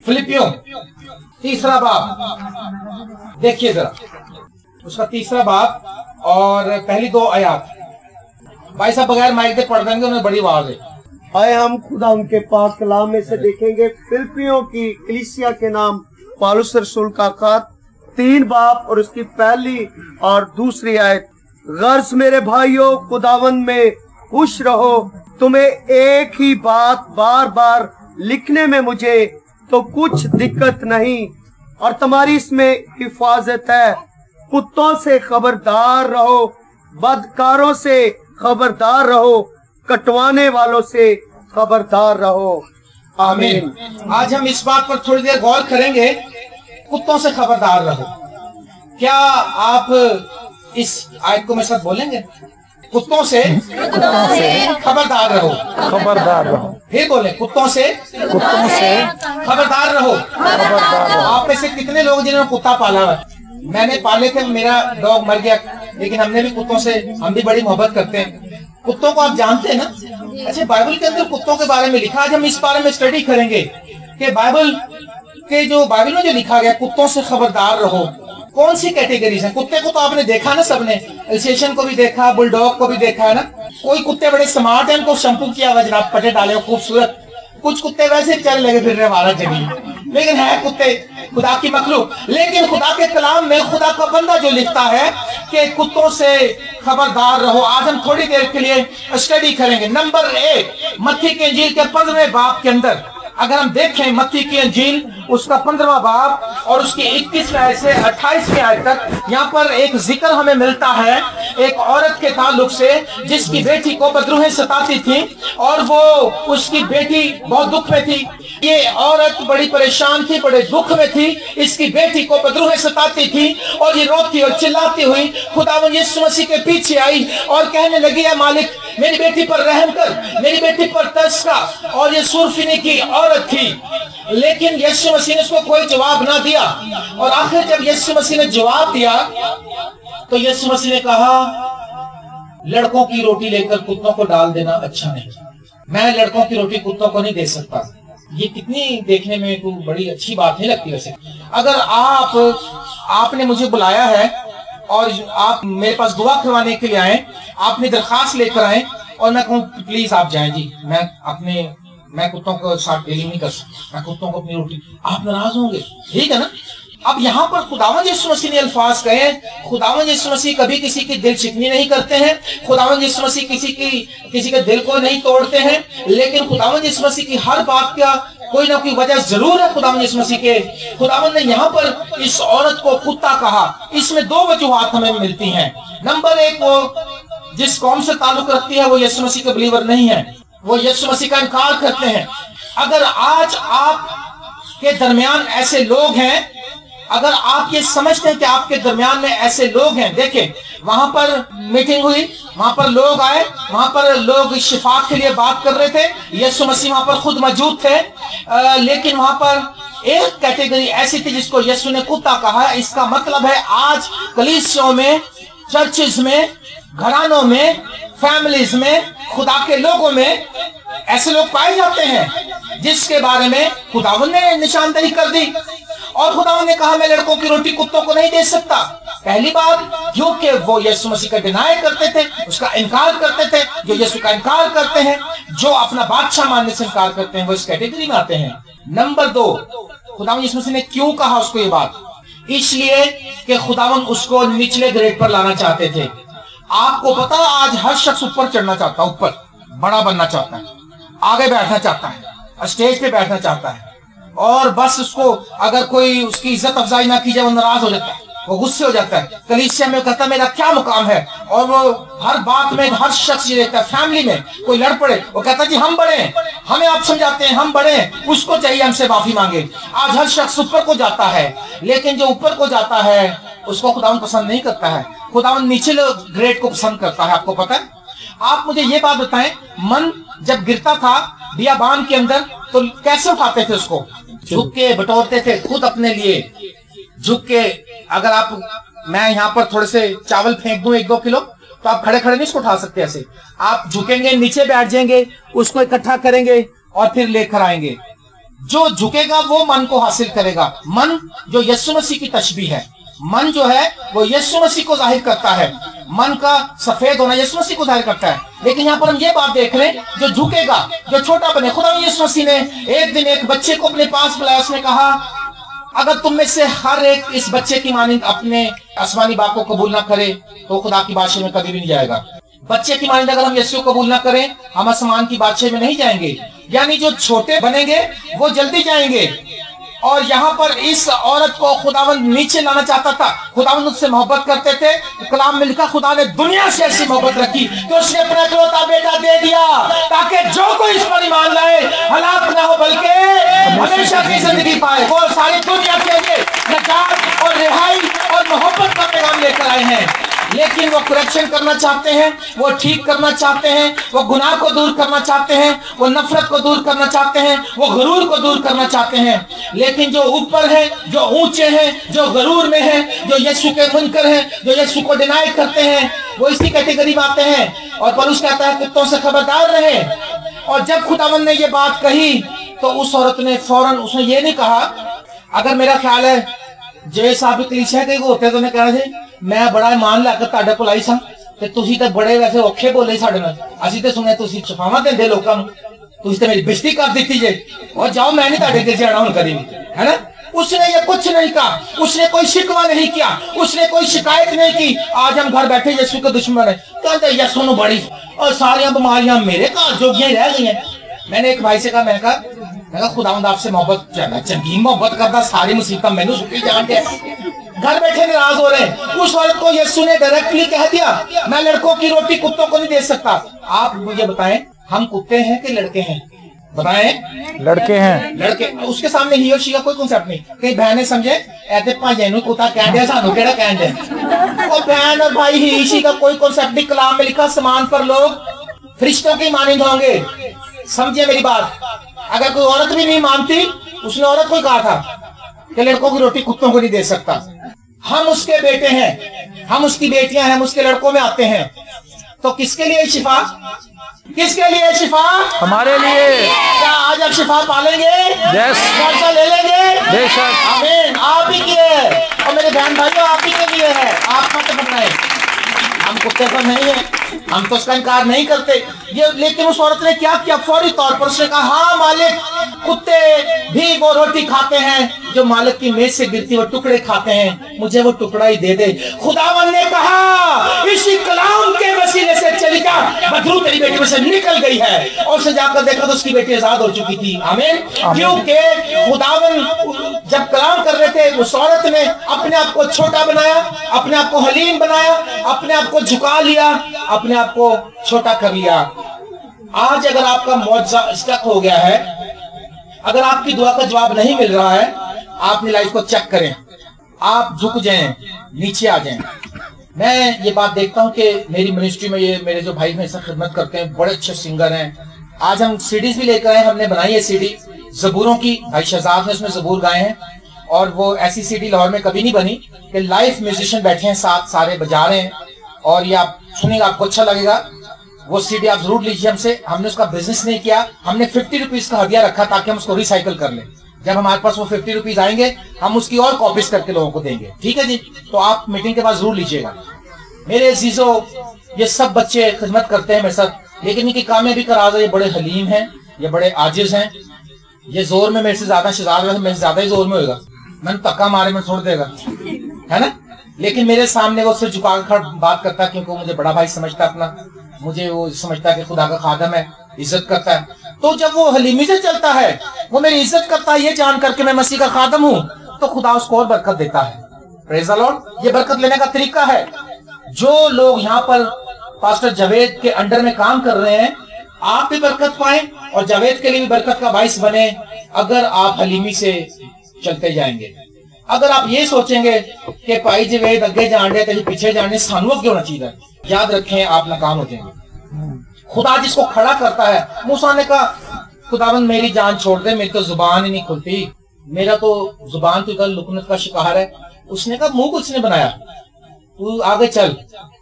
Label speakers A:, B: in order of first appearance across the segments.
A: फिलिपियों तीसरा बाब देखिए जरा, उसका तीसरा बाब और पहली 2 आयत। भाई साहब बगैर माइक के पढ़ देंगे, उन्हें बड़ी आवाज है।
B: आए हम खुदा उनके पाक कलाम में से देखेंगे फिलिपियों की कलीसिया के नाम पौलुस रसूल का खत 3 बाब और उसकी पहली और दूसरी आयत। गर्ज मेरे भाइयों खुदावन में खुश रहो। तुम्हें एक ही बात बार बार लिखने में मुझे तो कुछ दिक्कत नहीं और तुम्हारी इसमें हिफाजत है। कुत्तों से खबरदार रहो, बदकारों से खबरदार रहो, कटवाने वालों से खबरदार रहो।
A: आमीन। आज हम इस बात पर थोड़ी देर गौर करेंगे, कुत्तों से खबरदार रहो। क्या आप इस आयत को मेरे साथ बोलेंगे? कुत्तों से खबरदार रहो,
C: खबरदार रहो।
A: फिर बोले कुत्तों से खबरदार रहो। आप में से कितने लोग जिन्होंने कुत्ता पाला है? मैंने पाले थे, मेरा डॉग मर गया, लेकिन हमने भी कुत्तों से, हम भी बड़ी मोहब्बत करते हैं। कुत्तों को आप जानते हैं ना? अच्छा, बाइबल के अंदर कुत्तों के बारे में लिखा। आज हम इस बारे में स्टडी करेंगे कि बाइबल में जो लिखा गया कुत्तों से खबरदार रहो, कौन सी कैटेगरीज है। कुत्ते को तो आपने देखा ना, सबने एल्सेशियन को भी देखा, बुलडॉग को भी देखा है ना। कोई कुत्ते बड़े स्मार्ट हैं, उनको शैम्पू किया हुआ जनाब, पटे डाले खूबसूरत। कुछ कुत्ते वैसे चल लगे फिर रहे हमारा जमीन, लेकिन है कुत्ते खुदा की मखलूक। लेकिन खुदा के कलाम में खुदा का बंदा जो लिखता है कि कुत्तों से खबरदार रहो, आज हम थोड़ी देर के लिए स्टडी करेंगे। नंबर 1, मत्ती की इंजील के 15वें बाब के अंदर अगर हम देखें, मत्ती की इंजील उसका 15वां बाब और उसकी 21वें आयत से 28वें आयत तक, यहाँ पर एक जिक्र हमें मिलता है एक औरत के ताल्लुक से जिसकी बेटी को बदरूहें सताती थी और वो उसकी बेटी बहुत दुख में थी। ये औरत बड़ी परेशान थी, बड़े दुख में थी, इसकी बेटी को बदरूहें सताती थी और ये रोती और चिल्लाती हुई खुदावंद यीशु मसीह के पीछे आई और कहने लगी, है मालिक मेरी बेटी पर रहम कर, मेरी बेटी पर तरस कर। और ये सुरफिनी की औरत थी, लेकिन यीशु मसीह ने उसको कोई जवाब ना दिया। और आखिर जब यीशु मसीह ने जवाब दिया तो यीशु मसीह ने कहा, लड़कों की रोटी लेकर कुत्तों को डाल देना अच्छा नहीं। मैं लड़कों की रोटी कुत्तों को नहीं दे सकता। ये कितनी देखने में तो बड़ी अच्छी बात नहीं लगती। वैसे अगर आपने मुझे बुलाया है और आप मेरे पास दुआ करवाने के लिए आए, आपने दरखास्त लेकर आए और मैं कहूँ प्लीज आप जाएं जी, मैं कुत्तों को साथ डीलिंग नहीं कर सकता, मैं कुत्तों को अपनी रोटी, आप नाराज होंगे, ठीक है ना। अब यहाँ पर खुदावंद यीशु मसीह ने अल्फाज कहे, खुदावंद यीशु मसीह कभी किसी की दिल शिकनी नहीं करते हैं, खुदावंद यीशु मसीह किसी के दिल को नहीं तोड़ते हैं, लेकिन खुदावंद यीशु मसीह की हर बात का कोई ना कोई वजह जरूर है। खुदावंद यीशु मसीह के खुदावंद ने यहाँ पर इस औरत को कुत्ता कहा, इसमें 2 वजूहात हमें मिलती हैं। नंबर 1, वो जिस कौम से ताल्लुक रखती है वो यीशु मसीह के बिलीवर नहीं है, वो यीशु मसीह का इनकार करते हैं। अगर आज आप के दरमियान ऐसे लोग हैं, अगर आप ये समझते हैं कि आपके दरमियान में ऐसे लोग हैं, देखें वहां पर मीटिंग हुई, वहां पर लोग आए, वहां पर लोग शिफा के लिए बात कर रहे थे, यीशु मसीह वहां पर खुद मौजूद थे, लेकिन वहां पर एक कैटेगरी ऐसी थी जिसको यीशु ने कुत्ता कहा। इसका मतलब है आज कलीसियों में, चर्चेज में, घरानों में, फैमिलीज में, खुदा के लोगों में ऐसे लोग पाए जाते हैं जिसके बारे में खुदावंद ने निशानदेही कर दी और खुदावंद ने कहा मैं लड़कों की रोटी कुत्तों को नहीं दे सकता। पहली बात क्योंकि वो यीशु मसीह का डिनाई करते थे, उसका इनकार करते थे। जो यीशु का इनकार करते हैं, जो अपना बादशाह मानने से इनकार करते हैं, वो इस कैटेगरी में आते हैं। नंबर 2, खुदावंद यीशु मसीह ने क्यों कहा उसको ये बात? इसलिए कि खुदावंद उसको निचले ग्रेड पर लाना चाहते थे। आपको पता आज हर शख्स ऊपर चढ़ना चाहता है, ऊपर बड़ा बनना चाहता है, आगे बैठना चाहता है, स्टेज पे बैठना चाहता है, और बस उसको अगर कोई उसकी इज्जत अफजाई ना की जाए वो नाराज हो जाता है, वो गुस्से हो जाता है। कलीसिया में कहता है मेरा क्या मुकाम है, और वो हर बात में हर शख्स ये रहता है। फैमिली में कोई लड़ पड़े वो कहता है जी हम बड़े हैं, हमें आप समझाते हैं, हम बड़े हैं, उसको चाहिए हमसे माफी मांगे। आज हर शख्स ऊपर को जाता है, लेकिन जो ऊपर को जाता है उसको खुदावंद पसंद नहीं करता है। खुदावंद नीचे ग्रेड को पसंद करता है। आपको पता है? आप मुझे ये बात बताएं, मन जब गिरता था बियाबान के अंदर तो कैसे उठाते थे उसको? झुक के बटोरते थे, खुद अपने लिए झुक के। अगर मैं यहाँ पर थोड़े से चावल फेंक दूं 1-2 किलो तो आप खड़े खड़े नहीं उसको उठा सकते। ऐसे आप झुकेंगे, नीचे बैठ जाएंगे, उसको इकट्ठा करेंगे और फिर लेकर आएंगे। जो झुकेगा वो मन को हासिल करेगा। मन जो यीशु मसीह की तशबीह है, मन जो है वो यीशु मसीह को जाहिर करता है, मन का सफेद होना यीशु मसीह को जाहिर करता है। लेकिन यहाँ पर हम ये बात देख रहे हैं, जो झुकेगा, जो छोटा बने। खुदा यीशु मसीह ने एक दिन एक बच्चे को अपने पास बुलाया, उसने कहा अगर तुम में से हर एक इस बच्चे की मानिंद अपने आसमानी बाप को कबूल ना करे तो खुदा की बादशाही में कभी भी नहीं जाएगा। बच्चे की मानिंद अगर हम यीशु को कबूल ना करें, हम आसमान की बादशाही में नहीं जाएंगे। यानी जो छोटे बनेंगे वो जल्दी जाएंगे। और यहाँ पर इस औरत को खुदावंद नीचे लाना चाहता था। खुदावंद उससे मोहब्बत करते थे। कलाम में लिखा खुदा ने दुनिया से ऐसी मोहब्बत रखी कि उसने अपना इकलौता बेटा दे दिया, ताकि जो कोई इस पर ईमान लाए हलाक ना हो बल्कि हमेशा की जिंदगी पाए। वो सारी दुनिया के लिए नजात और रिहाई और मोहब्बत का पैगाम लेकर आए हैं। लेकिन वो करेक्शन करना चाहते हैं, वो ठीक करना चाहते हैं, वो गुनाह को दूर करना चाहते हैं, वो नफरत को दूर करना चाहते हैं, वो गरूर को दूर करना चाहते हैं। लेकिन जो ऊपर है, जो ऊंचे हैं, जो गरूर में है, जो यीशु के मुनकर हैं, जो यीशु को डिनाई करते हैं, वो इसी कैटेगरी में आते हैं। और पौलुस कहता है कुत्तों से खबरदार रहे। और जब खुदावंद ने ये बात कही तो उस औरत ने फौरन, उसने ये नहीं कहा, अगर मेरा ख्याल है जे साहब कलीसिया के होते तो उन्हें कहना थे मैं बड़ा ईमान लैकर तुहाडे कोल आई सां ते तुसीं ते बड़े वैसे औखे बोले साडे नाल, असीं ते सुने तुसीं छफावां देंदे लोकां नूं, तुसीं ते मेरी बेइज्जती कर दी जे, और जाओ मैं नहीं तुहाडे अगे जाना हुण कदी भी, है ना। उसने ये कुछ नहीं कहा, उसने कोई शिकवा नहीं किया, उसने कोई शिकायत नहीं की। आज हम घर बैठे यीशु के दुश्मन है, कहते यीशु नूं बड़ी और सारी बीमारियां मेरे घर जोगियां ही रह गई हैं। मैंने एक भाई से कहा, मैं कहा खुदावंद आपसे मोहब्बत करना, चंगी मोहब्बत करता, सारी मुसीबत मैनू सुटी जान के घर बैठे नाराज हो रहे हैं। उस औरत को यीशु ने डायरेक्टली कह दिया मैं लड़कों की रोटी कुत्तों को नहीं दे सकता। आप मुझे बताएं हम कुत्ते हैं कि लड़के हैं? बताएं।
C: लड़के हैं।
A: लड़के। उसके सामने ही और शी का कोई कॉन्सेप्ट नहीं। कई बहनें समझे ऐसे भाई नू कुत्ता कह दिया, सानू केड़ा कह दे। और बहन और भाई ही शी का कोई कॉन्सेप्ट नहीं। कलाम में लिखा समान पर लोग फरिश्तों के मानिंद होंगे। समझिए मेरी बात। अगर कोई औरत भी नहीं मानती, उसने औरत को कहा था कि लड़कों की रोटी कुत्तों को नहीं दे सकता। हम उसके बेटे हैं, हम उसकी बेटियां हैं, हम उसके लड़कों में आते हैं। तो किसके लिए शिफा? किसके लिए शिफा?
C: हमारे लिए।
A: क्या आज आप शिफा पालेंगे?
C: यस।
A: कर्जा ले लेंगे?
C: बेशक।
A: आमीन। आप ही की है और मेरे बहन भाइयों आप ही के लिए है। आप मत बनाए। हम कुत्ते पर नहीं है, हम तो उसका इनकार नहीं करते ये। लेकिन उस औरत ने क्या किया? फौरी तौर पर उसने कहा हाँ मालिक, कुत्ते भी वो रोटी खाते हैं जो मालिक की मेज से गिरती वो टुकड़े खाते हैं, मुझे वो टुकड़ा ही दे दे। खुदावन ने कहा इसी कलाम के वसीले से चली जा, बदरू तेरी बेटी में से निकल गई है। और उसे जाकर देखा तो उसकी बेटी आजाद हो चुकी थी। आमीन। क्योंकि खुदावन जब कलाम कर रहे थे उस औरत ने अपने आप को छोटा बनाया, अपने आप को हलीम बनाया, अपने आप को झुका लिया, अपने आप को छोटा कर लिया। आज अगर आपका मौजूदा स्टक हो गया है, अगर आपकी दुआ का जवाब नहीं मिल रहा है, आप अपनी लाइफ को चेक करें। आप झुक जाएं, नीचे आ जाएं। मैं ये बात देखता हूं कि मेरी मिनिस्ट्री में ये मेरे जो भाई हमेशा खिदमत करते हैं, बड़े अच्छे सिंगर हैं। आज हम सीडीज भी लेकर आए, हमने बनाई है सीडी जबूरों की। भाई शहजाद ने उसमें जबूर गाए हैं और वो ऐसी सीडी लाहौर में कभी नहीं बनी कि लाइव म्यूजिशियन बैठे हैं साथ, सारे बजा रहे हैं और ये आप सुनेगा, आपको अच्छा लगेगा। वो सीडी आप जरूर लीजिए हमसे। हमने उसका बिजनेस नहीं किया, हमने 50 रुपीज का हदिया रखा ताकि हम उसको रिसाइकल कर लें। जब हमारे पास वो 50 रुपीज आएंगे हम उसकी और कॉपीज करके लोगों को देंगे। ठीक है जी, तो आप मीटिंग के बाद जरूर लीजिएगा। मेरे अजीजों, ये सब बच्चे खिदमत करते हैं मेरे साथ, लेकिन इनकी कामयाबी का राज है ये बड़े हलीम हैं, ये बड़े आजिज हैं। ये जोर में मेरे से ज्यादा, शहजाद मेरे से ज्यादा ही जोर में होगा, मैंने धक्का मारे में छोड़ देगा, है ना। लेकिन मेरे सामने वो सिर झुका कर बात करता है क्योंकि मुझे बड़ा भाई समझता है अपना, मुझे वो समझता है कि खुदा का खादम है, इज्जत करता है। तो जब वो हलीमी से चलता है, वो मेरी इज्जत करता है ये जान करके मैं मसीह का खादम हूँ, तो खुदा उसको और बरकत देता है। Praise the Lord. ये बरकत लेने का तरीका है। जो लोग यहाँ पर पास्टर जावेद के अंडर में काम कर रहे हैं, आप भी बरकत पाएं और जावेद के लिए भी बरकत का बाइस बने अगर आप हलीमी से चलते जाएंगे। अगर आप ये सोचेंगे कि भाई जावेद अगे जाने तेरे पीछे जाने, सानू अगे होना चाहिए, याद रखें आप नाकाम हो जाएंगे। खुदा जिसको खड़ा करता है, मूसा ने कहा खुदावंद मेरी जान छोड़ दे, मेरी तो जुबान ही नहीं खुलती, मेरा तो जुबान तो लुकनत का शिकार है। उसने कहा मुंह किसने बनाया, तू आगे चल,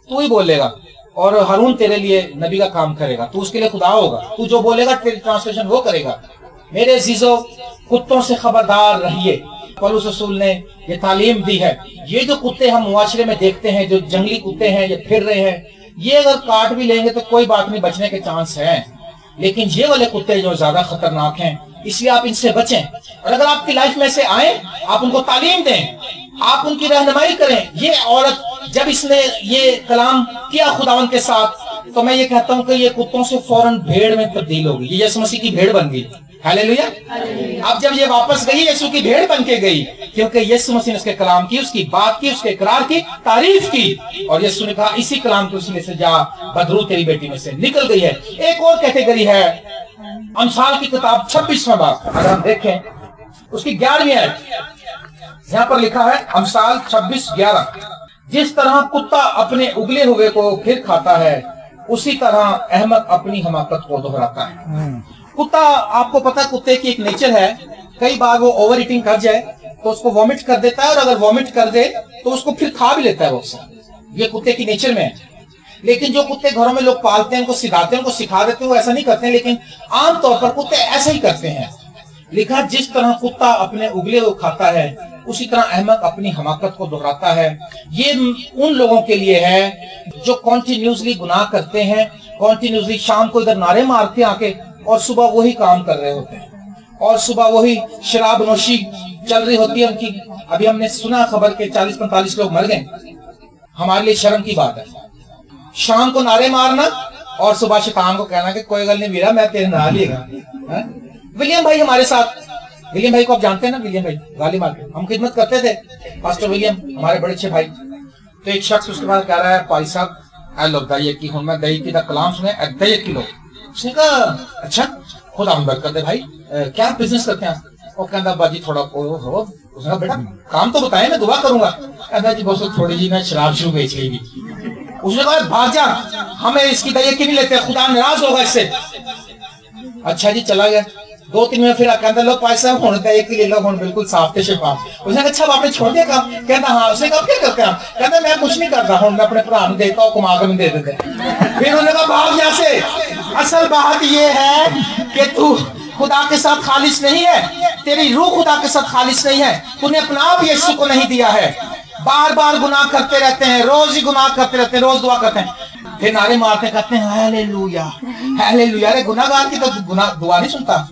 A: तू ही बोलेगा और हारून तेरे लिए नबी का काम करेगा, तू उसके लिए खुदा होगा, तू जो बोलेगा तेरी ट्रांसलेशन वो करेगा। मेरे अजीजों, कुत्तों से खबरदार रहिए। पौलुस रसूल ने ये तालीम दी है। ये जो कुत्ते हम मुआशरे में देखते हैं, जो जंगली कुत्ते हैं, ये फिर रहे हैं, ये अगर काट भी लेंगे तो कोई बात नहीं, बचने के चांस हैं। लेकिन ये वाले कुत्ते जो ज्यादा खतरनाक हैं, इसलिए आप इनसे बचें। और अगर आपकी लाइफ में से आए, आप उनको तालीम दें, आप उनकी रहनुमाई करें। ये औरत जब इसने ये कलाम किया खुदावन के साथ, तो मैं ये कहता हूं कि ये कुत्तों से फौरन भेड़ में तब्दील हो गई। ये यीशु मसीह की भेड़ बन गई। हालेलुया। अब जब ये वापस गई, यीशु की भेड़ बन के गई, क्योंकि यीशु मसीह ने उसके कलाम की, उसकी बात की, उसके इकरार की, तारीफ की। और यीशु ने कहा इसी कलाम के उसीले से जा, बदरू तेरी बेटी में से निकल गई है। एक और कैटेगरी है, अमसाल की किताब 26वां बाब, अगर हम देखें उसकी 11वीं आयत, यहाँ पर लिखा है अमसाल 26:11, जिस तरह कुत्ता अपने उगले हुए को फिर खाता है, उसी तरह अहमक अपनी हमाकत को दोहराता है। कुत्ता, आपको पता, कुत्ते की एक नेचर है, कई बार वो ओवर ईटिंग कर जाए तो उसको वॉमिट कर देता है, और अगर वॉमिट कर दे तो उसको फिर खा भी लेता है वो। ये कुत्ते की नेचर में है। लेकिन जो कुत्ते घरों में लोग पालते हैं, उनको सिखाते हैं, उनको सिखा देते हैं, वो ऐसा नहीं करते हैं, लेकिन आमतौर पर कुत्ते ऐसा ही करते हैं। लिखा, जिस तरह कुत्ता अपने उगले को खाता है, उसी तरह अहमक अपनी हमाकत को दोहराता है। ये उन लोगों के लिए है जो कॉन्टिन्यूसली गुनाह करते हैं, कॉन्टिन्यूसली शाम को इधर नारे मारते आके, और सुबह वही काम कर रहे होते हैं, और सुबह वही शराब नोशी चल रही होती है उनकी। अभी हमने सुना खबर के 40-45 लोग मर गए। हमारे लिए शर्म की बात है शाम को नारे मारना और सुबह शैतान को कहना कि कोई गल नहीं वीरा, मैं तेरे नहा लिएगा। विलियम भाई हमारे साथ, विलियम भाई को आप जानते हैं ना, विलियम भाई गाली मार के हम खिदमत करते थे, पास्टर विलियम हमारे बड़े अच्छे भाई। तो एक शख्स उसके बाद कह रहा है, भाई साहब ऐ लो दही की, हूं मैं दही की कलाम सुने, दही किलो। उसने कहा अच्छा, खुदा हम बरकत दे भाई, क्या बिजनेस करते हैं? वो कहता बाजी थोड़ा हो। उसने कहा बेटा काम तो बताए, मैं दुआ करूंगा। कहता जी बहुत थोड़ी जी मैं शराब शुरू बेच लेगी। उसने कहा भाग जा, हमें इसकी दही की नहीं लेते, खुदा नाराज होगा इससे। अच्छा जी, चला गया। 2-3 में फिर कहता लो पैसा होने दही की ले लो, बिल्कुल साफ थे शफाफ। उसने कहा अच्छा आपने छोड़ दिया काम? कहता हाँ। उसने कहा क्या करते हैं? कहता मैं कुछ नहीं करता हूँ, मैं अपने भरा देता हूँ, कमा कर दे देते। फिर उन्होंने कहा भाग यहाँ से। असल बात ये है कि तू खुदा के साथ खालिश नहीं है, तेरी रूह खुदा के साथ खालिश नहीं है, तूने अपना आप यीशु को नहीं दिया है। बार बार गुनाह करते रहते हैं, रोज ही गुनाह करते रहते हैं, रोज दुआ करते हैं, फिर नारे मारते कहते हैं हालेलुया हालेलुया। अरे गुनाहगार की तो दुआ नहीं सुनता।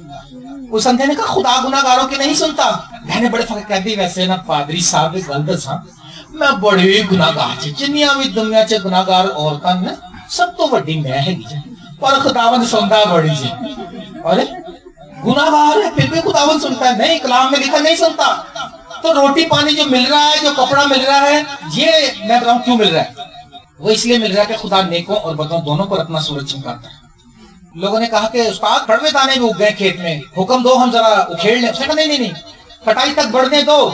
A: उस अंधे ने कहा खुदा गुनाहगारों की नहीं सुनता। मैंने बड़े फर्क कह दी, वैसे ना पादरी साहब गलत सा, मैं बड़ी गुनाहगार थी, जिन्निया भी दुनिया च गुनाहगार औरतां ने सब तो वड्डी मैं है, पर खुदावंद सुनता बड़ी जी। अरे गुनाहगार है फिर भी खुदावंद सुनता है? नहीं, कलाम में लिखा नहीं सुनता। तो रोटी पानी जो मिल रहा है, जो कपड़ा मिल रहा है, ये मैं बताऊं क्यों मिल रहा है? वो इसलिए मिल रहा है कि खुदा नेकों और बदों दोनों पर अपना सूरज चमकाता है। लोगों ने कहा कि उस्ताद कड़वे दाने भी उग गए खेत में, हुक्म दो हम जरा उखेड़ लें। उसने कहा नहीं नहीं नहीं, कटाई तक बढ़ने दो,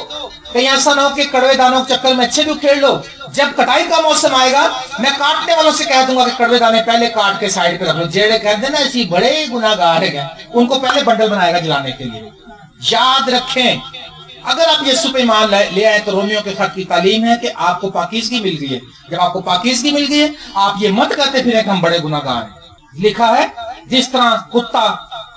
A: कहीं ऐसा ना हो कि कड़वे दानों के चक्कर में अच्छे भी उखेड़ लो। जब कटाई का मौसम आएगा, मैं काटने वालों से कह दूंगा कि कड़वे दाने पहले काट के साइड पे रख लो। जेड़े कहते ना ऐसी बड़े गुनाहगार है, उनको पहले बंडल बनाएगा जलाने के लिए। याद रखें, अगर आप यीशु पे ईमान ले आए तो रोमियो के खत की तालीम है कि आपको पाकीज़गी मिल गई है। जब आपको पाकीज़गी मिल गई है, आप ये मत कहते फिर कि हम बड़े गुनाहगार हैं। लिखा है जिस तरह कुत्ता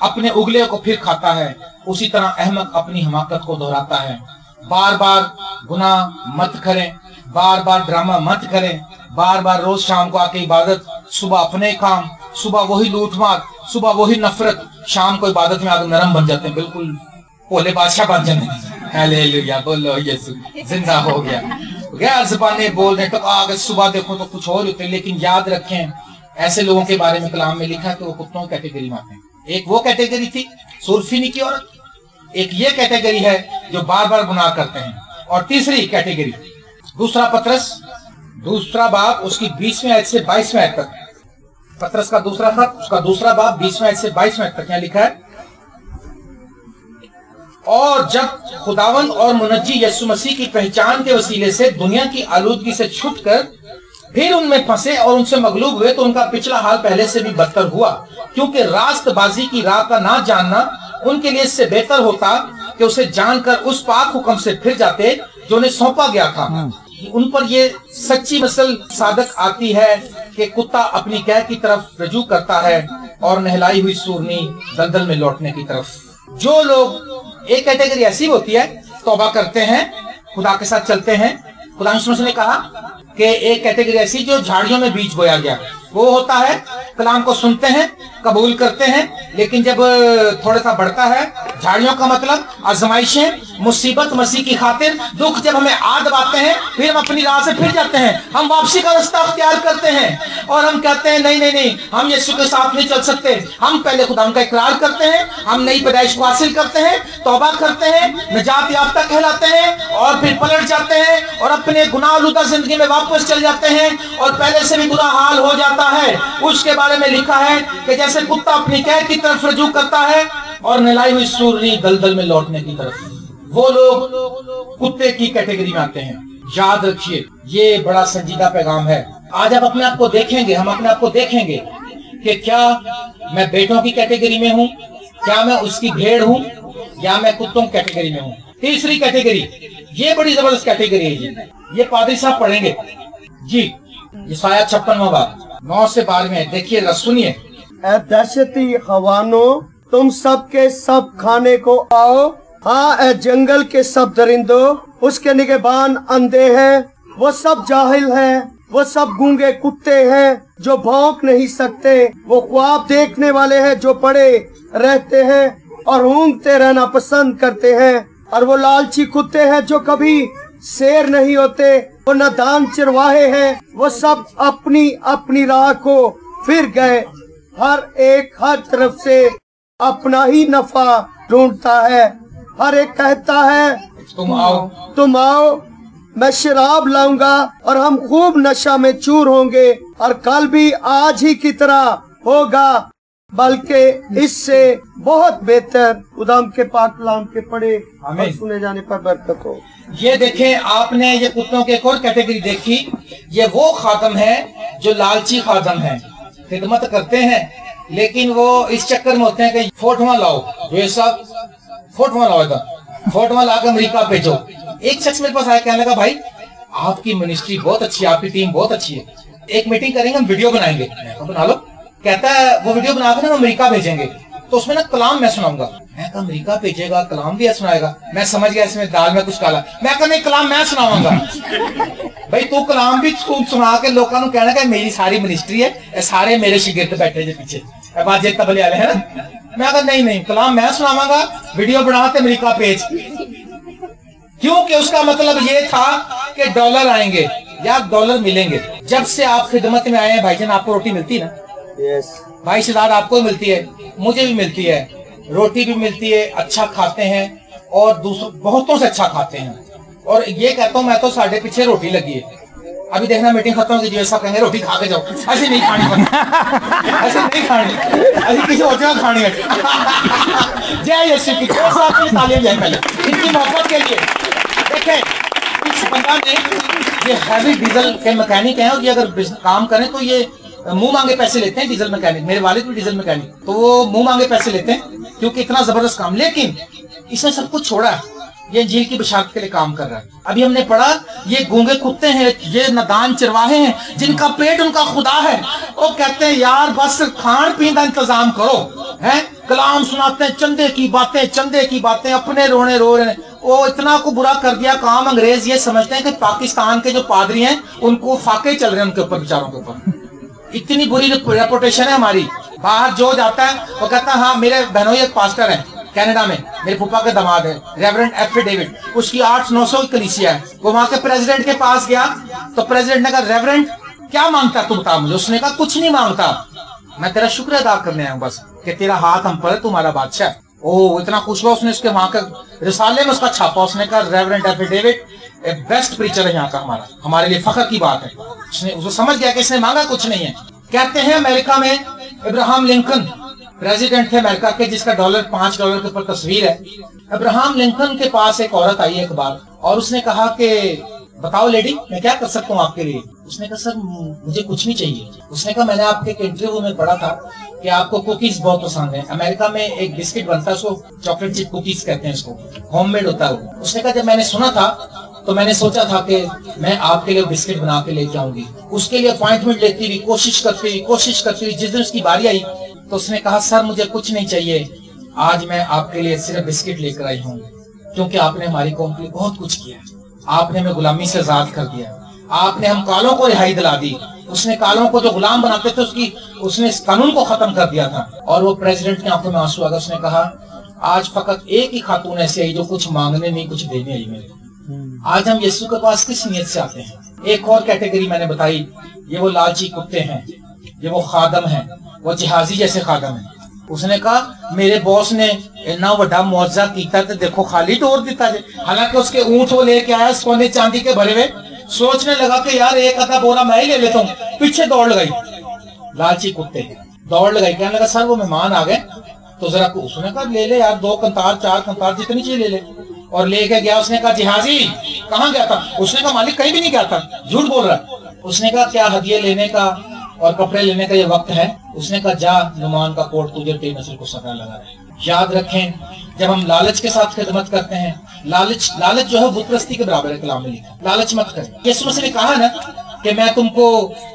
A: अपने उगले को फिर खाता है, उसी तरह अहमक अपनी हमाकत को दोहराता है। बार बार गुनाह मत करें, बार बार ड्रामा मत करें, बार बार रोज शाम को आके इबादत, सुबह अपने काम, सुबह वही लूटमार, सुबह वही नफरत, शाम को इबादत में आगे नरम बन जाते हैं, बिल्कुल भोले बादशाह बन जाते हैं। हालेलुया, बोलो यीशु जिंदा हो गया। गैर ज़बानें बोल रहे तो आगे सुबह देखो तो कुछ और होते। लेकिन याद रखें, ऐसे लोगों के बारे में कलाम में लिखा कि वो कुत्तों की कैटेगरी में आते हैं। एक वो कैटेगरी थी सुरफिनी की औरत, एक ये कैटेगरी है जो बार बार गुनाह करते हैं, और तीसरी कैटेगरी दूसरा पतरस दूसरा बाब उसकी 20वें आयत से 22वें आयत तक, पतरस का दूसरा खत उसका दूसरा बाब 20वें आयत से 22वें आयत तक यहाँ लिखा है, और जब खुदावन और मुनज्जी यीशु मसीह की पहचान के वसीले से दुनिया की आलूदगी से छूटकर फिर उनमें फंसे और उनसे मगलूब हुए, तो उनका पिछला हाल पहले से भी बदतर हुआ, क्योंकि रास्तबाजी की राह का ना जानना उनके लिए इससे बेहतर होता कि उसे जानकर उस पाक हुक्म से फिर जाते जो उन्हें सौंपा गया था। उन पर ये सच्ची मसल सादक आती है कि कुत्ता अपनी कैद की तरफ रजू करता है और नहलाई हुई सूरनी दलदल में लौटने की तरफ जो लोग, एक कैटेगरी ऐसी होती है तौबा करते हैं, खुदा के साथ चलते हैं। खुदा ने कहा कि एक कैटेगरी ऐसी जो झाड़ियों में बीज बोया गया, वो होता है कलाम को सुनते हैं, कबूल करते हैं, लेकिन जब थोड़ा सा बढ़ता है, झाड़ियों का मतलब आजमाइशें, मुसीबत, मसीह की खातिर दुख जब हमें आ दबाते हैं, फिर हम अपनी राह से फिर जाते हैं, हम वापसी का रास्ता अख्तियार करते हैं और हम कहते हैं नहीं नहीं नहीं, हम यीशु के साथ नहीं चल सकते। हम पहले खुदा का इकरार करते हैं, हम नई पैदाइश को हासिल करते हैं, तौबा करते हैं, निजात याफ्ता कहलाते हैं और फिर पलट जाते हैं और अपने गुनाह आलूदा जिंदगी में वापस चल जाते हैं और पहले से भी बुरा हाल हो जाता है। उसके बारे में लिखा है कि जैसे कुत्ता अपनी कैद की तरफ रजू करता है और नहलाई हुई सूरनी दलदल में लौटने की तरफ, वो लोग कुत्ते की कैटेगरी में आते हैं। याद रखिए, ये बड़ा संजीदा पैगाम है। आज आप अपने आप को देखेंगे, हम अपने आप को देखेंगे कि क्या मैं बेटों की कैटेगरी में हूँ, क्या मैं उसकी भेड़ हूँ, या मैं कुत्तों की कैटेगरी में हूँ। तीसरी कैटेगरी, ये बड़ी जबरदस्त कैटेगरी है जी, ये पादरी साहब पढ़ेंगे जी। यशायाह 56वां बाब 9 से 12 में देखिएगा, सुनिए।
B: ए दहशती हवानो, तुम सब के सब खाने को आओ, हाँ ए जंगल के सब दरिंदो, उसके निगहबान अंधे हैं, वो सब जाहिल हैं, वो सब गूंगे कुत्ते हैं जो भौंक नहीं सकते, वो ख्वाब देखने वाले हैं जो पड़े रहते हैं और ऊँघते रहना पसंद करते हैं, और वो लालची कुत्ते हैं जो कभी शेर नहीं होते, वो नादान चरवाहे हैं, वो सब अपनी अपनी राह को फिर गए, हर एक हर तरफ से अपना ही नफा ढूंढता है, हर एक कहता है तुम आओ, मैं शराब लाऊंगा और हम खूब नशा में चूर होंगे, और कल भी आज ही की तरह होगा, बल्कि इससे बहुत बेहतर। खुदा के पाक कलाम के पढ़े और सुने जाने पर बरकत हो।
A: ये देखें, आपने ये कुत्तों के एक और कैटेगरी देखी, ये वो खादम है जो लालची खादम है, खिदमत करते हैं लेकिन वो इस चक्कर में होते हैं कि फोटोआं लाओ, ये सब फोटोआं लाओ, इधर फोटोआं लाकर अमेरिका भेजो। एक शख्स मेरे पास आया, कहने लगा भाई आपकी मिनिस्ट्री बहुत अच्छी है, आपकी टीम बहुत अच्छी है, एक मीटिंग करेंगे, हम वीडियो बनाएंगे। बना लो। कहता है वो वीडियो बनाकर ना अमेरिका भेजेंगे, तो उसमें ना कलाम मैं सुनाऊंगा। मैं कहा अमेरिका भेजेगा, कलाम भी सुनाएगा? मैं समझ गया इसमें दाल में कुछ काला। मैं कहा नहीं, कलाम मैं सुनाऊंगा। भाई तू कलाम भी सुना के लोगों को कहना कि मेरी सारी मिनिस्ट्री है, सारे मेरे शिगिर्द बैठे जो पीछे बाजे तबले वाले है ना। मैं कहा नहीं नहीं, कलाम मैं सुनाऊंगा, वीडियो बनाते अमेरिका भेज। क्योंकि उसका मतलब ये था कि डॉलर आएंगे या डॉलर मिलेंगे। जब से आप खिदमत में आए हैं भाईजान, आपको रोटी मिलती ना?
B: यस
A: भाई सिदार, आपको मिलती है, मुझे भी मिलती है, रोटी भी मिलती है, अच्छा खाते हैं और दूसरों बहुतों से अच्छा खाते हैं। और ये कहता हूँ मैं तो साढ़े पीछे रोटी लगी है। अभी देखना मीटिंग खत्म होगी, जो ऐसा कहेंगे रोटी खा के जाओ, ऐसे नहीं खानी, ऐसे नहीं खानी, ऐसी किसी और जगह खानी है। जय यीशु की तालियां जाए पहले इनकी मोहब्बत के लिए। देखें, इस बंदा ने, ये हैवी डीजल के मैकेनिक हैं और ये अगर काम करें तो ये मुंह मांगे पैसे लेते हैं। डीजल मैकेनिक, मेरे वालिद भी डीजल मैकेनिक, तो वो मुंह मांगे पैसे लेते हैं क्योंकि इतना जबरदस्त काम। लेकिन इसने सब कुछ छोड़ा है, ये इंजील की बशारत के लिए काम कर रहा है। अभी हमने पढ़ा, ये गूंगे कुत्ते हैं, ये नादान चरवाहे हैं जिनका पेट उनका खुदा है। वो कहते हैं यार बस खान पीन का इंतजाम करो, हैं कलाम सुनाते हैं, चंदे की बातें, चंदे की बातें, अपने रोने रो रहे हैं। वो इतना को बुरा कर दिया काम, अंग्रेज ये समझते हैं कि पाकिस्तान के जो पादरी हैं उनको फाके चल रहे हैं उनके ऊपर, बेचारों के ऊपर। इतनी बुरी रेपुटेशन है हमारी। बाहर जो जाता है वो कहता है हाँ मेरे बहनों एक पास्टर है कनाडा में, मेरे फूफा के दामाद है रेवरेंड एफ डेविड, उसकी 800-900 कलीसिया है। वो वहां के प्रेसिडेंट के पास गया तो प्रेसिडेंट ने कहा रेवरेंड क्या मांगता तू बता मुझे। उसने कहा कुछ नहीं मांगता, मैं तेरा शुक्र अदा करने आया हूँ बस कि तेरा हाथ हम पर है, तुम्हारा बादशाह। ओह इतना खुश हुआ उसने, उसके वहां का रिसाले में उसका छापा। उसने कहा reverend F David best preacher है यहाँ का, हमारे लिए फख्र की बात है। उसने समझ गया कि इसने मांगा कुछ नहीं है। कहते हैं अमेरिका में अब्राहम लिंकन प्रेसिडेंट थे अमेरिका के, जिसका $5 के ऊपर तस्वीर है। अब्राहम लिंकन के पास एक औरत आई एक बार और उसने कहा कि बताओ लेडी मैं क्या कर सकता हूँ आपके लिए। उसने कहा सर मुझे कुछ नहीं चाहिए। उसने कहा मैंने आपके एक इंटरव्यू में पढ़ा था कि आपको कुकीज बहुत पसंद है। अमेरिका में एक बिस्किट बनता है उसको चॉकलेट चिप कुकीज कहते हैं, उसको होममेड होता है वो। उसने कहा जब मैंने सुना था तो मैंने सोचा था कि मैं आपके लिए बिस्किट बना के लेके आऊंगी। उसके लिए अपॉइंटमेंट लेती हुई कोशिश करती हुई जिस दिन उसकी बारी आई तो उसने कहा सर मुझे कुछ नहीं चाहिए, آج میں آپ کے لیے صرف بسکٹ لے کر آئی ہوں کیونکہ آپ نے ہماری قوم کے لیے بہت کچھ کیا. آپ نے ہمیں غلامی سے آزاد کر دیا. آپ نے ہم کالوں کو رہائی دلا دی. اس نے کالوں کو جو غلام بناتے تھے اس نے اس قانون کو ختم کر دیا تھا. اور وہ پریزیڈنٹ کی آنکھوں میں آنسو آ گیا. اس نے کہا آج فقط ایک ہی خاتون ایسی آئی جو کچھ مانگنے نہیں کچھ دینے آئی میرے. آج ہم یسوع کے پاس کس نیت سے آتے ہیں؟ ایک اور کیٹیگری میں نے بتائی، یہ وہ لالچی کتے ہیں، یہ وہ خادم ہیں، وہ جہازی جیسے خادم ہیں. اس نے کہا میرے باس نے اتنا بڑا معجزہ کیتا تو دیکھو خالی ٹور دیتا ہے. حالانکہ اس کے اونٹ وہ لے کے آیا سونے چاندی کے بھرے ہوئے. سوچنے لگا کہ یار ایک آدھا بولا میں ہی لے لیتا ہوں. پیچھے دوڑ لگائی لالچی کتے، دوڑ لگائی. کہنے لگا سر وہ مہمان آ گئے تو ذرا اس نے کہا لے لے یار 2 کنتار 4 کنتار جتنی چیز لے لے. اور لے کے گیا. اس نے کہا جہازی کہاں گیا تھا؟ اس نے کہا مالک کہیں بھی نہیں گیا تھا، جھوٹ بول رہا. اس نے کہا کیا ہدیے لینے کا اور کپڑے لینے کا یہ وقت ہے؟ اس نے کہا جا نعمان کا کوٹ تجھے تیری نسل کو سکا لگا رہے. یاد رکھیں جب ہم لالچ کے ساتھ خدمت کرتے ہیں، لالچ جو ہے بت پرستی کے برابر ہے. کلام میں لکھا لالچ مت کریں. یسوع مسیح نے کہا نا کہ میں تم کو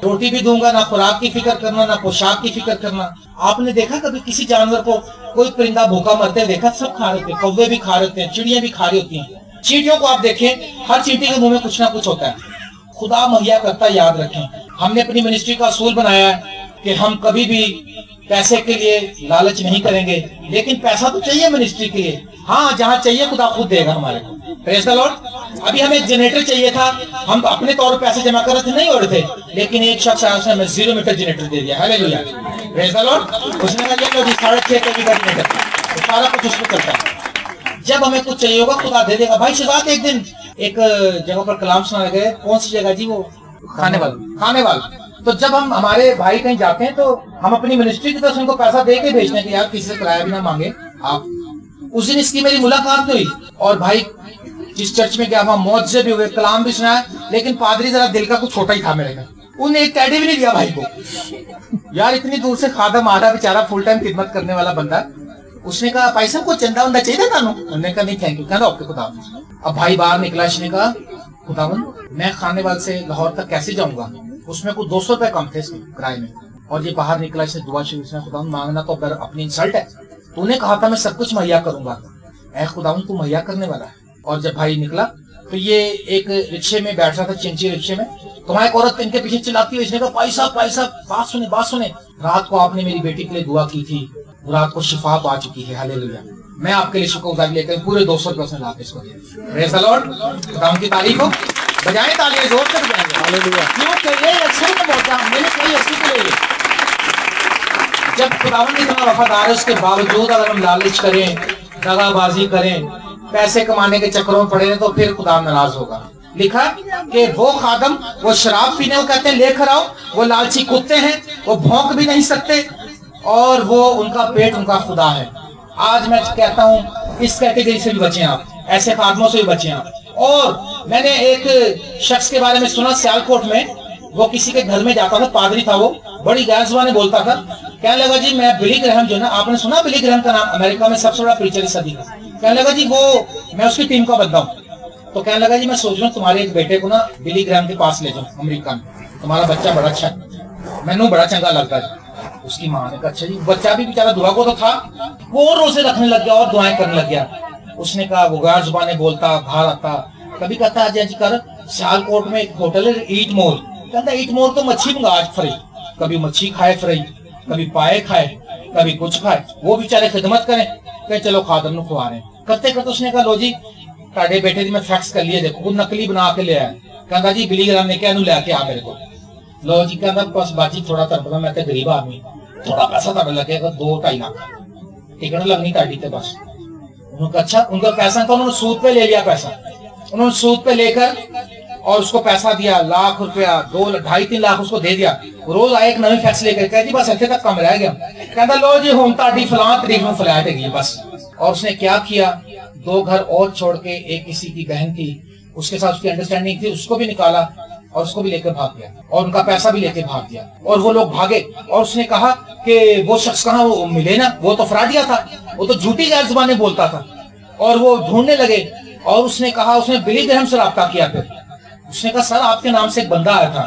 A: روٹی بھی دوں گا، نہ خوراک کی فکر کرنا، نہ پوشاک کی فکر کرنا. آپ نے دیکھا کبھی کسی جانور کو کوئی پرندہ بھوکا مرتے دیکھا؟ سب کھا رہے تھے، کوے بھی کھا رہے ہیں، چڑیاں بھی کھا رہی ہوتی ہیں. چیٹیوں کو آپ دیکھیں ہر چیٹی کے منہ میں کچھ نہ کچھ ہوتا ہے. خدا مہیا کرتا ہے. یاد رکھیں ہم نے اپنی منسٹری کا اصول بنایا ہے کہ ہم کبھی بھی پیسے کے لیے لالچ نہیں کریں گے، لیکن پیسہ تو چاہیے منسٹری کے لیے. ہاں جہاں چاہیے خدا خود دے گا ہمارے کو. پریز دی لارڈ. ابھی ہمیں ایک جنریٹر چاہیے تھا، ہم اپنے طور پر پیسے جمع کر رہے تھے نہیں ہو رہے تھے، لیکن ایک شخص آیا اس نے ہمیں 0 میٹر جنریٹر دے دیا. ہاللیلویا. پریز دی لارڈ. اس نے کہا یہ 6.5 kV کا جنریٹر، سارا کچھ اس کو کرتا ہے. جب ہمیں کچھ چاہیے ہوگا خدا دے دے گا. بھائی شہزاد ایک دن ایک جگہ پر کلام سنا گئے. کون سی جگہ جی؟ وہ کھانے والا. تو جب ہم ہمارے بھائی کہیں جاتے ہیں تو ہم اپنی منسٹری کی طرف سے ان کو پیسہ دے کے بھیجتے ہیں کہ یار کسی سے کرایہ بھی نہ مانگے آپ. اس دن اس کی میری ملاقات ہوئی اور بھائی جس چرچ میں گیا وہاں معجزے بھی ہوئے، کلام بھی سنا، لیکن پادری ذرا دل کا کچھ چھوٹا ہی تھا میرے کا. انہوں نے ایک ٹیڈی بھی نہیں دیا بھائی کو. یار اتنی دور سے خادم آ رہا بیچارہ فل ٹائم خدمت کرنے والا بندہ. اس نے کہا بھائی صاحب کو چندہ وندہ چاہیے تھا. انہوں نے کہا نہیں تھینک یو. کہنا آپ کے خدا. اب بھائی باہر نکلا. اس نے کہا خداوند میں کھانے والے سے لاہور تک کیسے جاؤں گا؟ اس میں کچھ 200 روپے کم تھے اس کے کرائے میں. اور یہ باہر نکلا. اس نے دعا شروع. اس نے خداوند مانگنا تو اپنی انسلٹ ہے، تو نے کہا تھا میں سب کچھ مہیا کروں گا. اے خداوند تو مہیا کرنے والا ہے. اور جب بھائی نکلا تو یہ ایک رکشے میں بیٹھ رہا تھا، چنچی رکشے میں. تو وہاں ایک عورت ان کے پیچھے چلاتی ہوئی. اس نے کہا بھائی صاحب بات سنیں رات کو آپ نے میری بیٹی کے لیے دعا کی تھی، رات کو شفا پا چکی ہے. ہاللیلویا. میں آپ کے لیے شکر گزاری لے کر پورے 200 روپے اس نے لا کے اس کو دیا. پریز دی لارڈ. خداوند کی تعریف ہو. بجائیں تالیاں زور سے بجائیں گے. ہاللیلویا. کیونکہ یہ اچھے کا موقع میں نے کوئی اچھی کے لیے. جب خداوند اتنا وفادار ہے اس کے باوجود اگر ہم لالچ کریں، دغا بازی کریں، پیسے کمانے کے چکروں میں پڑے تو پھر خدا ناراض ہوگا. لکھا کہ وہ خادم وہ شراب پینے کو کہتے ہیں لے کر آؤ، وہ لالچی کتے ہیں، وہ بھونک بھی نہیں سکتے اور وہ ان کا پیٹ ان کا خدا ہے. آج میں کہتا ہوں اس کیٹیگری سے بھی بچیں آپ، ایسے خادموں سے بھی بچیں آپ. اور میں نے ایک شخص کے بارے میں سنا سیالکوٹ میں، وہ کسی کے گھر میں جاتا تھا، پادری تھا، وہ بڑی غیر زبانیں بولتا تھا. کہنے لگا جی میں بلی گرہم جو ہے نا، آپ نے سنا بلی گرہم کا نام؟ امریکہ میں سب سے بڑا پریچر صدی کا. کہنے لگا جی وہ میں اس کی ٹیم کا بندہ ہوں. تو کہنے لگا جی میں سوچ رہا ہوں تمہارے ایک بیٹے کو نا بلی گرہم کے پاس لے جاؤں امریکہ میں، تمہارا بچہ بڑا اچھا ہے، مینوں بڑا چنگا لگتا ہے. اس کی ماں نے کہا اچھا جی. بچہ بھی بیچارہ دعا کو تو تھا، وہ اور روزے رکھنے لگ گیا اور دعائیں کرنے لگ گیا. اس نے کہا وہ غیر زبانیں بولتا، گھر آتا، کبھی کہتا جی کر سیالکوٹ میں ایک ہوٹل ہے ایٹ مور. کہتا ایٹ مور تو مچھی منگا آج فری، کبھی مچھی کھائے فری، کبھی پائے کھائے، کبھی کچھ کھائے. وہ بیچارے خدمت کریں کہ چلو خادم نو کھوا رہے ہیں. کرتے کرتے اس نے کہا لو جی تاڑے بیٹے دی میں فیکس کر لیے، دیکھو وہ نقلی بنا کے لے آیا. کہتا جی بلی گرام نے کہا انہوں لے کے آ میرے کو. لو جی کہتا بس باجی تھوڑا تربتا، میں تے غریب آدمی، تھوڑا پیسہ تاڑا لگے گا 2-2.5 لاکھ ٹکٹ لگنی تاڑی تے بس. انہوں نے کہا اچھا. ان کا پیسہ تھا، انہوں نے سود پہ لے لیا پیسہ. انہوں نے سود پہ لے کر اور اس کو پیسہ دیا، لاکھ روپیہ 2-2.5-3 لاکھ اس کو دے دیا. روز آئے ایک نئی فیکس لے کر، کہا جی بس اتنے تک کم رہ گیا. کہتا لو جی ہوں تاڑی فلاں تاریخ میں فلیٹ ہے گی بس. اور اس نے کیا کیا، 2 گھر اور چھوڑ کے ایک کسی کی بہن تھی اس کے ساتھ اس کی انڈرسٹینڈنگ تھی، اس کو بھی نکالا اور اس کو بھی لے کر بھاگ گیا اور ان کا پیسہ بھی لے کے بھاگ گیا. اور وہ لوگ بھاگے اور اس نے کہا کہ وہ شخص کہاں، وہ ملے نا، وہ تو فراڈیا تھا، وہ تو جھوٹی غیر زبانیں بولتا تھا. اور وہ ڈھونڈنے لگے اور اس نے کہا، اس نے بلی گرہم سے رابطہ کیا. پھر اس نے کہا سر آپ کے نام سے ایک بندہ آیا تھا.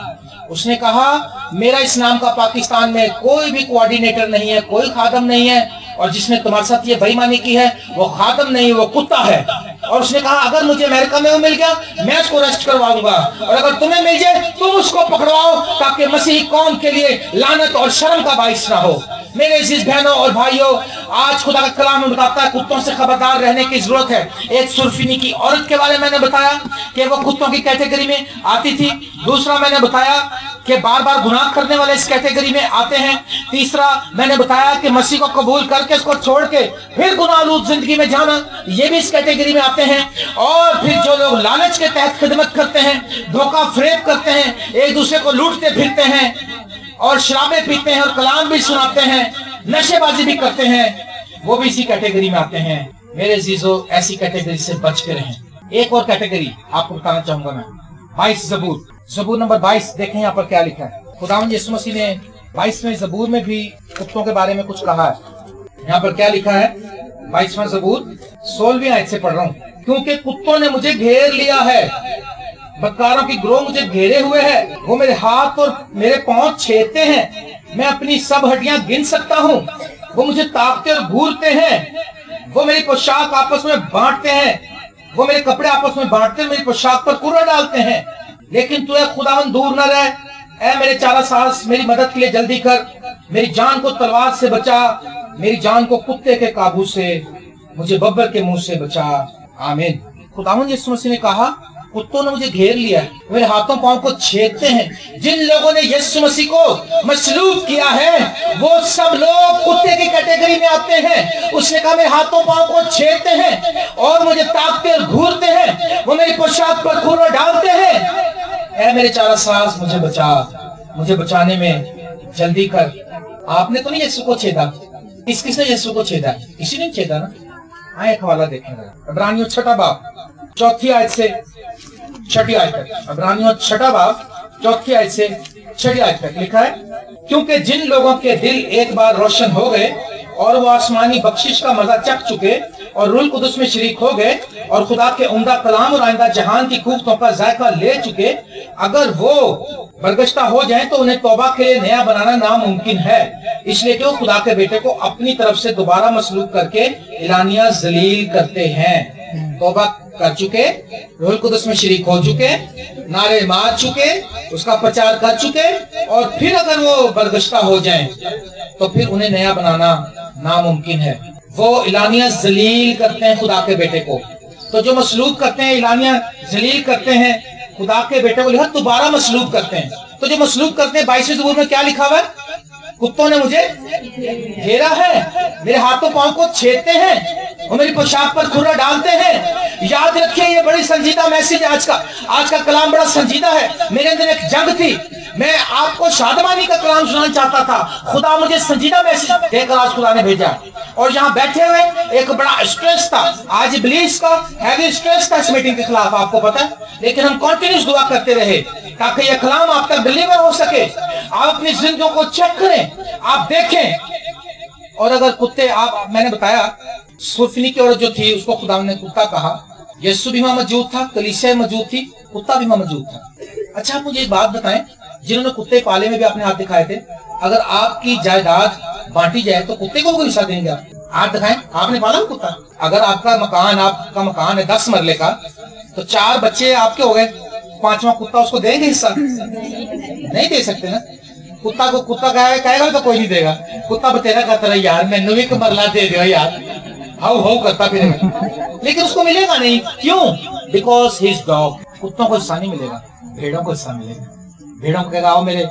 A: اس نے کہا میرا اس نام کا پاکستان میں کوئی بھی کوآرڈینیٹر نہیں ہے، کوئی خادم نہیں ہے، और जिसने तुम्हारे साथ ये बेईमानी की है वो खादम नहीं, वो कुत्ता है। और उसने कहा अगर मुझे अमेरिका में वो मिल गया मैं उसको अरेस्ट करवाऊंगा, और अगर तुम्हें मिल जाए तुम उसको पकड़वाओ, ताकि मसीही कौम के लिए लानत और शर्म का बाइस ना हो। मेरे अजीज बहनों और भाइयों, आज खुदा का कलाम में बताता है कुत्तों से खबरदार रहने की जरूरत है। एक सुरफिनी की औरत के बारे में मैंने बताया कि वो कुत्तों की कैटेगरी में आती थी। दूसरा मैंने बताया कि बार बार गुनाह करने वाले इस कैटेगरी में आते हैं। तीसरा मैंने बताया कि मसीह को कबूल करके उसको छोड़ के फिर गुनाहलूद जिंदगी में जाना, ये भी इस कैटेगरी में आते हैं। और फिर जो लोग लालच के तहत खिदमत करते हैं, धोखा फरेब करते हैं, एक दूसरे को लूटते फिरते हैं और शराबें पीते हैं और कलाम भी सुनाते हैं, नशेबाजी भी करते हैं, वो भी इसी कैटेगरी में आते हैं। मेरे अजीजों, ऐसी कैटेगरी से बच के रहें। एक और कैटेगरी आपको बताना चाहूंगा मैं, 22 जबूर नंबर 22। देखें यहाँ पर क्या लिखा है। खुदावंद यीशु मसीह ने 22वें जबूर में भी कुत्तों के बारे में कुछ कहा है। यहाँ पर क्या लिखा है, 22वां जबूर 16वीं आयत से पढ़ रहा हूँ। क्योंकि कुत्तों ने मुझे घेर लिया है, बदकारों की ग्रोह मुझे घेरे हुए है, वो मेरे हाथ और मेरे पांव छेदते हैं, मैं अपनी सब हड्डियां गिन सकता हूँ। वो मुझे ताकते और घूरते हैं, वो मेरी पोशाक आपस में बांटते हैं, वो मेरे कपड़े आपस में बांटते हैं, मेरी पोशाक पर कूड़ा डालते हैं। लेकिन तू खुदावन दूर न रह, ऐ मेरे चारा सास मेरी मदद के लिए जल्दी कर, मेरी जान को तलवार से बचा, मेरी जान को कुत्ते के काबू से, मुझे बब्बर के मुंह से बचा। आमीन। खुदावन यीशु मसीह ने कहा कुत्तों ने मुझे घेर लिया है, मेरे हाथों पांव को छेदते हैं। जिन लोगों ने यीशु मसीह को मसलूब किया है वो सब लोग कुत्ते की कैटेगरी में आते हैं। उसने कहा मेरे हाथों पांव को छेदते हैं और मुझे ताकते और घूरते हैं, वो मेरी पोशाक पर खूर डालते हैं। ऐ मेरे चारा सास मुझे बचा, मुझे बचाने में जल्दी कर। आपने तो नहीं यीशु को छेदा, किसने यीशु को छेदा? किसी ने छेदा ना। आए एक हवाला देखेंगे, इब्रानियों 6 बाब 4 आयत से 6 आयत तक। इब्रानियों 6 बाब 4 आयत से 6 आयत तक लिखा है, क्योंकि जिन लोगों के दिल एक बार रोशन हो गए और वो आसमानी बख्शिश का मजा चख चुके और रूह कुदस में शरीक हो गए और खुदा के उम्दा कलाम और आइंदा जहान की खूबतों का जायका ले चुके, अगर वो बरगश्ता हो जाए तो उन्हें तौबा के लिए नया बनाना नामुमकिन है। इसलिए कि वो खुदा के बेटे को अपनी तरफ से दोबारा मसलूब करके इलानिया जलील करते हैं। तौबा कर चुके, रूह कुदस में शरीक हो चुके, नारे मार चुके, उसका प्रचार कर चुके, और फिर अगर वो बरगश्ता हो जाएं तो फिर उन्हें नया बनाना नामुमकिन है। वो इलानिया जलील करते हैं खुदा के बेटे को। तो जो मसलूब करते हैं, इलानिया जलील करते हैं खुदा के बेटे को, लिखा दोबारा मसलूब करते हैं। तो जो मसलूब करते हैं 22वें ज़बूर में क्या लिखा हुआ है? कुत्तों ने मुझे घेरा है, मेरे हाथों पांव को छेदते हैं, वो मेरी पोशाक पर खुरा डालते हैं। याद रखिए ये बड़ी संजीदा मैसेज है। आज का कलाम बड़ा संजीदा है। मेरे अंदर एक जंग थी, मैं आपको शादमानी का कलाम सुनाना चाहता था, खुदा मुझे संजीदा मैसेज देकर आज खुदा ने भेजा। और यहाँ बैठे हुए एक बड़ा स्ट्रेस था, आज इब्लीस का हैवी स्ट्रेस था इस मीटिंग के खिलाफ, आपको पता है। लेकिन हम कंटिन्यूस दुआ करते रहे ताकि यह कलाम आप तक डिलीवर हो सके। आप अपनी जिंदगियों को चेक करें, आप देखें। और अगर कुत्ते, मैंने बताया सुरफिनी की औरत जो थी उसको खुदा ने कुत्ता कहा, यीशु भी वहां मौजूद था, कलीसिया मौजूद थी, कुत्ता भी वहां मौजूद था। अच्छा, आप मुझे एक बात बताएं, जिन्होंने कुत्ते पाले में भी अपने हाथ दिखाए थे, अगर आपकी जायदाद बांटी जाए तो कुत्ते को भी हिस्सा देंगे आप? हाथ दिखाएं, आपने पाला कुत्ता? अगर आपका मकान है 10 मरले का, तो 4 बच्चे आपके हो गए, 5वां कुत्ता उसको देंगे हिस्सा? नहीं दे सकते ना। कुत्ता कहेगा तो कोई नहीं देगा। कुत्ता बतेरा कहता है यार मैंने भी मरला दे दो यार, हाउ हाउ करता फिर, लेकिन उसको मिलेगा नहीं। क्यों? Because he is dog. कुत्तों को हिस्सा नहीं मिलेगा, भेड़ों को हिस्सा मिलेगा। भेड़ों को कहेगा आओ मेरे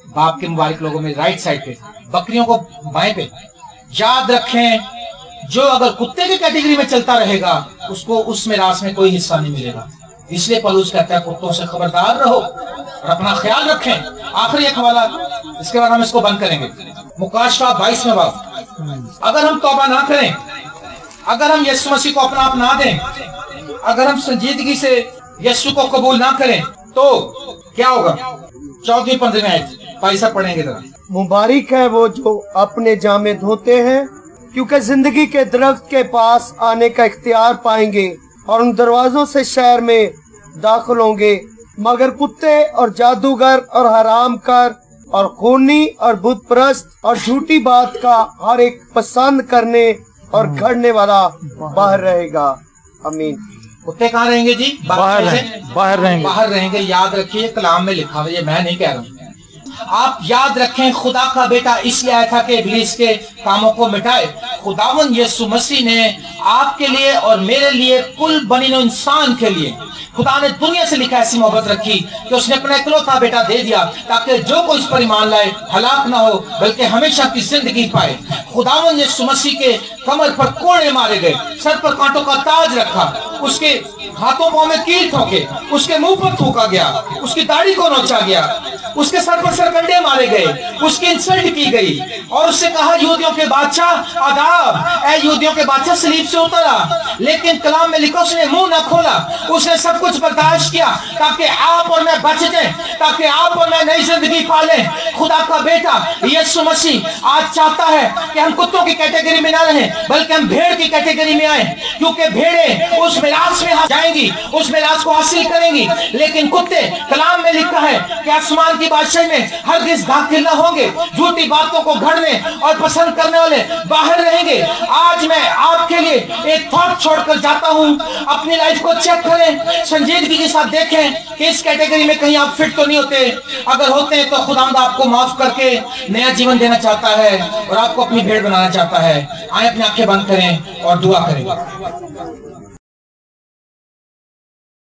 A: बाप के मुबारक लोगों में राइट साइड पे, बकरियों को बाएं पे। याद रखें, जो अगर कुत्ते की कैटेगरी में चलता रहेगा उसको उस मिरास में कोई हिस्सा नहीं मिलेगा। इसलिए पौलुस कहता है कुत्तों से खबरदार रहो और अपना ख्याल रखें। आखिरी एक हवाला, इसके बाद हम इसको बंद करेंगे। मुकाशवा 22वें बाब। अगर हम तौबा ना करें, अगर हम यीशु मसीह को अपना आप ना दें, अगर हम संजीदगी से यीशु को कबूल ना करें तो क्या होगा? 14-15 आयत पैसा पढ़ेंगे जरा।
B: मुबारक है वो जो अपने जामे धोते हैं, क्योंकि जिंदगी के दरख्त के पास आने का इख्तियार पाएंगे और उन दरवाजों से शहर में दाखिल होंगे। मगर कुत्ते और जादूगर और हराम कर اور خونی اور بت پرست اور جھوٹی بات کا ہر ایک پسند کرنے اور گھڑنے والا باہر رہے گا. آمین.
A: کتے کہاں رہیں گے جی؟
C: باہر
A: رہیں گے. یاد رکھیے کلام میں لکھا ہوا، یہ میں نہیں کہہ رہا ہوں. آپ یاد رکھیں خدا کا بیٹا اس لیے آیا تھا کہ ابلیس کے کاموں کو مٹائے. خداوند یسوع مسیح نے آپ کے لیے اور میرے لیے کل بنی نوع انسان کے لیے خدا نے دنیا سے لکھا ایسی محبت رکھی کہ اس نے اپنا اکلوتا بیٹا دے دیا تاکہ جو کوئی اس پر ایمان لائے ہلاک نہ ہو بلکہ ہمیشہ کی زندگی پائے. خداوند یسوع مسیح کے کمر پر کوڑے مارے گئے، سر پر کانٹوں کا تاج رکھا، اس کے ہاتھوں پاؤں میں کیل ٹھوکے، اس کے منہ پر تھوکا گیا، اس کی داڑھی کو نوچا گیا، اس کے سر پر سرکنڈے مارے گئے، اس کی انسلٹ کی گئی اور اس سے کہا یہودیوں کے بادشاہ آداب، اے یہودیوں کے بادشاہ صلیب سے اترا. لیکن کلام میں لکھا اس نے منہ نہ کھولا، اس نے سب کچھ برداشت کیا تاکہ آپ اور میں بچ جائیں، تاکہ آپ اور میں نئی زندگی پالیں. خدا کا بیٹا یسوع مسیح آج چاہتا ہے کہ ہم کتوں کی کیٹیگری میں نہ رہیں بلکہ ہم بھیڑ کی کیٹیگری میں آئیں، کیونکہ بھیڑیں اس میراث میں جائیں گی، اس میراث کو حاصل کریں گی، لیکن کتے کلام میں لکھا ہے کہ آسمان کی بادشاہی میں ہرگز داخل نہ ہوں گے. جھوٹی باتوں کو گھڑنے اور پسند کرنے والے باہر رہیں گے. آج میں آپ کے لیے ایک تھاٹ چھوڑ کر جاتا ہوں، اپنی لائف کو چیک کریں، سنجیدگی کے ساتھ دیکھیں کہ اس کیٹیگری میں کہیں آپ فٹ تو نہیں ہوتے. اگر ہوتے ہیں تو خداوند آپ کو معاف کر کے نیا جیون دینا چاہتا ہے اور آپ کو اپنی بھیڑ بنانا چاہتا ہے. آئیں اپنی آنکھیں بند کریں اور دعا کریں.